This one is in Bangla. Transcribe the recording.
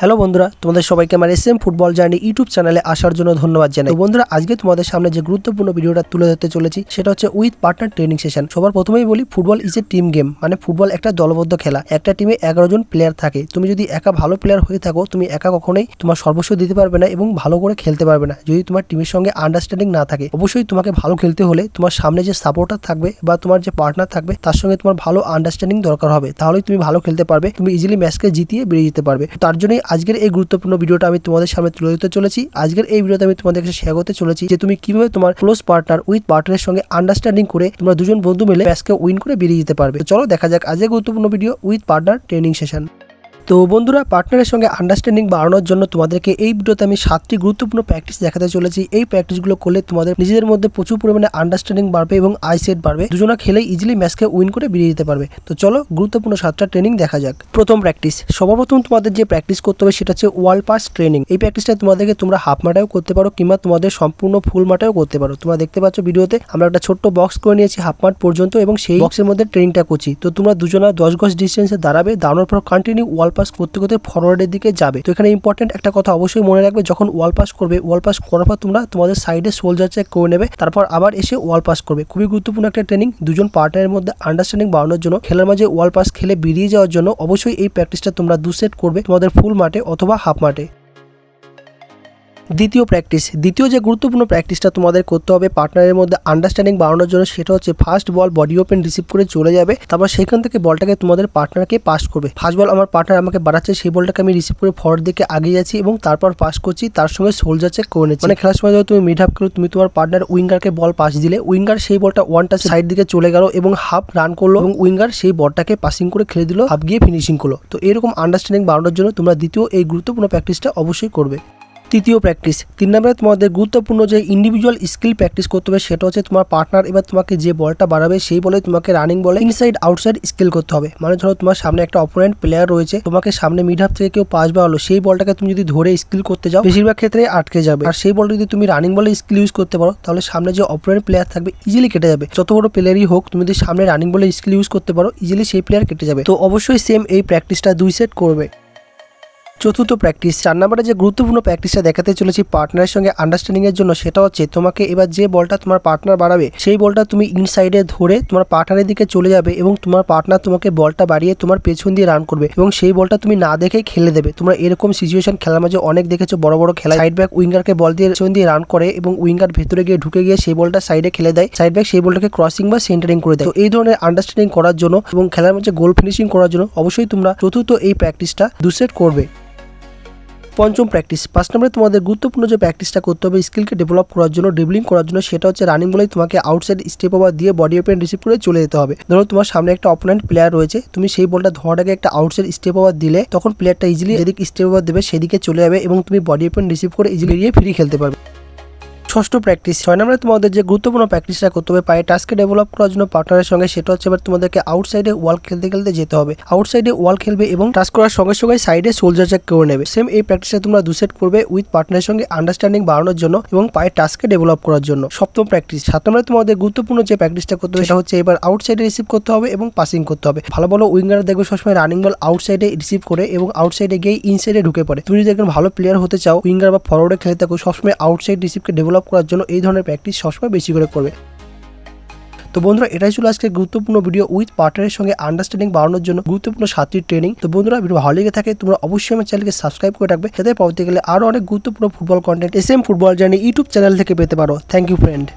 হ্যালো বন্ধুরা, তোমাদের সবাইকে আমার এসএম ফুটবল জার্নি ইউটিউব চ্যানেলে আসার জন্য ধন্যবাদ জানাই। তো বন্ধুরা, আজকে তোমাদের সামনে যে গুরুত্বপূর্ণ ভিডিওটা তুলে ধরতে চলেছি সেটা হচ্ছে উইথ পার্টনার ট্রেনিং সেশন। সবার প্রথমেই বলি, football is a team game, মানে ফুটবল একটা দলবদ্ধ খেলা। একটা টিমে 11 জন প্লেয়ার থাকে। তুমি যদি একা ভালো প্লেয়ার হয়ে থাকো, তুমি একা কখনোই তোমার সর্বস্ব দিতে পারবে না এবং ভালো করে খেলতে পারবে না যদি তোমার টিমের সঙ্গে আন্ডারস্ট্যান্ডিং না থাকে। অবশ্যই তোমাকে ভালো খেলতে হলে তোমার সামনে যে সাপোর্টার থাকবে বা তোমার যে পার্টনার থাকবে তার সঙ্গে তোমার ভালো আন্ডারস্ট্যান্ডিং দরকার হবে, তাহলেই তুমি ভালো খেলতে পারবে, তুমি ইজিলি ম্যাচকে জিতিয়ে বেরিয়ে যেতে পারবে। তার জন্যই আজকের এই গুরুত্বপূর্ণ ভিডিওটা আমি তোমাদের সামনে তুলে ধরতে চলেছি। আজকের এই ভিডিওতে আমি তোমাদের কাছে শেয়ার করতে চলেছি যে তুমি কিভাবে তোমার ক্লোজ পার্টনার উইথ পার্টনারের সঙ্গে আন্ডারস্ট্যান্ডিং করে তোমরা দুজন বন্ধু মিলে ম্যাচকে উইন করে বেরিয়ে যেতে পারবে। চলো দেখা যাক আজকের গুরুত্বপূর্ণ video with partner training session. তো বন্ধুরা, পার্টনারের সঙ্গে আন্ডারস্ট্যান্ডিং বাড়ানোর জন্য তোমাদেরকে এই ভিডিওতে আমি 7টি গুরুত্বপূর্ণ প্র্যাকটিস দেখাতে চলেছি। এই প্র্যাকটিসগুলো করলে তোমাদের নিজেদের মধ্যে প্রচুর পরিমাণে আন্ডারস্ট্যান্ডিং বাড়বে এবং আইসেট বাড়বে। দুজনা খেলে ইজিলি ম্যাচকে উইন করে বেরিয়ে যেতে পারবে। তো চলো গুরুত্বপূর্ণ 7টা ট্রেনিং দেখা যাক। প্রথম প্র্যাকটিস, সর্বপ্রথম তোমাদের যে প্র্যাকটিস করতে হবে সেটা হচ্ছে ওয়াল পাস ট্রেনিং। এই প্র্যাকটিসটা তোমাদেরকে তোমরা হাফ মাঠেও করতে পারো কিংবা তোমাদের সম্পূর্ণ ফুল মাঠেও করতে পারো। তোমরা দেখতে পাচ্ছ ভিডিওতে আমরা একটা ছোট্ট বক্স করে নিয়েছি হাফ মাঠ পর্যন্ত এবং সেই বক্সের মধ্যে ট্রেনিংটা করছি। তো তোমরা দুজনা 10 গজ ডিস্টেন্সে দাঁড়াবে, দাঁড়ানোর পর কন্টিনিউ ওয়াল পাস করতে করতে ফরওয়ার্ডের দিকে যাবে। তো এখানে ইম্পর্টেন্ট একটা কথা অবশ্যই মনে রাখবে, যখন ওয়াল পাস করবে, ওয়াল পাস করার পর তোমরা তোমাদের সাইডে সোলজার চেক করে নেবে, তারপর আবার এসে ওয়াল পাস করবে। খুবই গুরুত্বপূর্ণ একটা ট্রেনিং দুজন পার্টনারের মধ্যে আন্ডারস্ট্যান্ডিং বাড়ানোর জন্য। খেলার মাঝে ওয়াল পাস খেলে বেরিয়ে যাওয়ার জন্য অবশ্যই এই প্র্যাকটিসটা তোমরা 2 সেট করবে তোমাদের ফুল মাঠে অথবা হাফ মাঠে। দ্বিতীয় প্র্যাকটিস, দ্বিতীয় যে গুরুত্বপূর্ণ প্র্যাকটিসটা তোমাদের করতে হবে পার্টনারের মধ্যে আন্ডারস্ট্যান্ডিং বাড়ানোর জন্য সেটা হচ্ছে ফার্স্ট বল বডি ওপেন রিসিভ করে চলে যাবে, তারপর সেখান থেকে বলটাকে তোমাদের পার্টনারকে পাস করবে। ফার্স্ট বল আমার পার্টনার আমাকে বাড়াচ্ছে, সেই বলটাকে আমি রিসিভ করে ফরওয়ার্ড দিকে আগিয়ে যাচ্ছি এবং তারপর পাস করছি, তার সঙ্গে সোলজার চেক করে নিচ্ছি। মানে খেলার সময় তুমি মিড হাফ করো, তুমি তোমার পার্টনার উইঙ্গারকে বল পাস দিলে, উইঙ্গার সেই বলটা ওয়ান টাচ সাইড দিকে চলে গেল এবং হাফ রান করলো এবং উইঙ্গার সেই বলটাকে পাসিং করে খেলে দিল, হাফ গিয়ে ফিনিশিং করলো। তো এরকম আন্ডারস্ট্যান্ডিং বাড়ানোর জন্য তোমরা দ্বিতীয় এই গুরুত্বপূর্ণ প্র্যাকটিসটা অবশ্যই করবে। তৃতীয় প্র্যাকটিস, 3 নম্বরে তোমাদের গুরুত্বপূর্ণ যে ইন্ডিভিজুয়াল স্কিল প্র্যাকটিস করতে হবে সেটা হচ্ছে তোমার পার্টনার এবার তোমাকে যে বলটা বাড়াবে সেই বলে তোমাকে রানিং বলে ইনসাইড আউটসাইড স্কিল করতে হবে। মানে ধরো তোমার সামনে একটা অপোনেন্ট প্লেয়ার রয়েছে, তোমাকে সামনে মিড হাফ থেকে কেউ পাস বাড়ালো, সেই বলটাকে তুমি যদি ধরে স্কিল করতে যাও বেশিরভাগ ক্ষেত্রে আটকে যাবে। আর সেই বলটা যদি তুমি রানিং বলে স্কিল ইউজ করতে পারো তাহলে সামনে যে অপোনেন্ট প্লেয়ার থাকবে ইজিলি কেটে যাবে। যত বড় প্লেয়ারই হোক, তুমি যদি সামনে রানিং বলে স্কিল ইউজ করতে পারো ইজিলি সেই প্লেয়ার কেটে যাবে। তো অবশ্যই সেম এই প্র্যাকটিসটা 2 সেট করবে। চতুর্থ প্র্যাকটিস, 4 নম্বরে যে গুরুত্বপূর্ণ প্র্যাকটিসটা দেখাতে চলেছি পার্টনারের সঙ্গে আন্ডারস্ট্যান্ডিং এর জন্য সেটা হচ্ছে তোমাকে এবার যে বলটা তোমার পার্টনার বাড়াবে সেই বলটা তুমি ইনসাইডে ধরে তোমার পার্টনারের দিকে চলে যাবে এবং তোমার পার্টনার তোমাকে বলটা বাড়িয়ে তোমার পেছন দিয়ে রান করবে এবং সেই বলটা তুমি না দেখেই খেলে দেবে। তোমরা এরকম সিচুয়েশন খেলার মাঝে অনেক দেখেছো, বড় বড় খেলা সাইড ব্যাক উইঙ্গারকে বল দিয়ে পেছন দিয়ে রান করে এবং উইঙ্গার ভেতরে গিয়ে ঢুকে গিয়ে সেই বলটা সাইডে খেলে দেয়, সাইড ব্যাক সেই বলটাকে ক্রসিং বা সেন্টারিং করে দেয়। তো এই ধরনের আন্ডারস্ট্যান্ডিং করার জন্য এবং খেলার মাঝে গোল ফিনিশিং করার জন্য অবশ্যই তোমরা চতুর্থ এই প্র্যাকটিসটা 2 সেট করবে। পঞ্চম প্র্যাকটিস, 5 নম্বরে তোমাদের গুরুত্বপূর্ণ যে প্র্যাকটিসটা করতে হবে স্কিলকে ডেভেলপ করার জন্য, ড্রিবলিং করার জন্য সেটা হচ্ছে রানিং বলেই তোমাকে আউটসাইড স্টেপ ওভার দিয়ে বডি ওপেন রিসিভ করে চলে যেতে হবে। ধরো তোমার সামনে একটা অপোনেন্ট প্লেয়ার রয়েছে, তুমি সেই বলটা ধরার আগে একটা আউটসাইড স্টেপ ওভার দিলে তখন প্লেয়ারটা ইজিলি যেদিকে স্টেপ ওভার দেবে সেদিকে চলে যাবে এবং তুমি বডি ওপেন রিসিভ করে ইজিলি গিয়ে ফ্রি খেলতে পারবে। ষষ্ঠ প্র্যাকটিস, 6 নম্বরে তোমাদের যে গুরুত্বপূর্ণ প্র্যাকটিসটা করতে হবে পায়ে টাস্কে ডেভেলপ করার জন্য পার্টনারের সঙ্গে সেটা হচ্ছে এবার তোমাদেরকে আউটসাইডে ওয়াল খেলতে খেলতে যেতে হবে। আউটসাইডে ওয়াল খেলবে এবং টাস্ক করার সঙ্গে সঙ্গে সাইডে সোলজার চেক করে নেবে। সেম এই প্র্যাকটিসটা তোমরা 2 সেট করবে উইথ পার্টনারের সঙ্গে আন্ডারস্ট্যান্ডিং বাড়ানোর জন্য এবং পায়ে টাস্কে ডেভেলপ করার জন্য। সপ্তম প্র্যাকটিস, 7 নম্বরে তোমাদের গুরুত্বপূর্ণ যে প্র্যাকটিসটা করতে হবে সেটা হচ্ছে এবার আউটসাইডে রিসিভ করতে হবে এবং পাসিং করতে হবে। ভালো ভালো উইঙ্গার দেখবে সবসময় রানিং বল আউটসাইডে রিসিভ করে এবং আউটসাইডে গিয়ে ইনসাইডে ঢুকে পড়ে। তুমি যদি একজন ভালো প্লেয়ার হতে চাও, উইঙ্গার বা ফরওয়ার্ডে খেলতে থাকো, সবসময় আউটসাইড রিসিভকে ডেভেলপ করার জন্য এই ধরনের প্র্যাকটিস সবসময় বেশি করে করবে। তো বন্ধুরা, এটাই ছিল আজকে গুরুত্বপূর্ণ ভিডিও উইথ পার্টনারের সঙ্গে আন্ডারস্ট্যান্ডিং বাড়ানোর জন্য গুরুত্বপূর্ণ 7টি ট্রেনিং। তো বন্ধুরা, ভিডিও ভালো লেগে থাকে তোমরা অবশ্যই আমার চ্যানেলকে সাবস্ক্রাইব করে রাখবে, যাতে পরবর্তীকালে আরো অনেক গুরুত্বপূর্ণ football content SM football journey YouTube channel থেকে পেতে পারো। Thank you friend.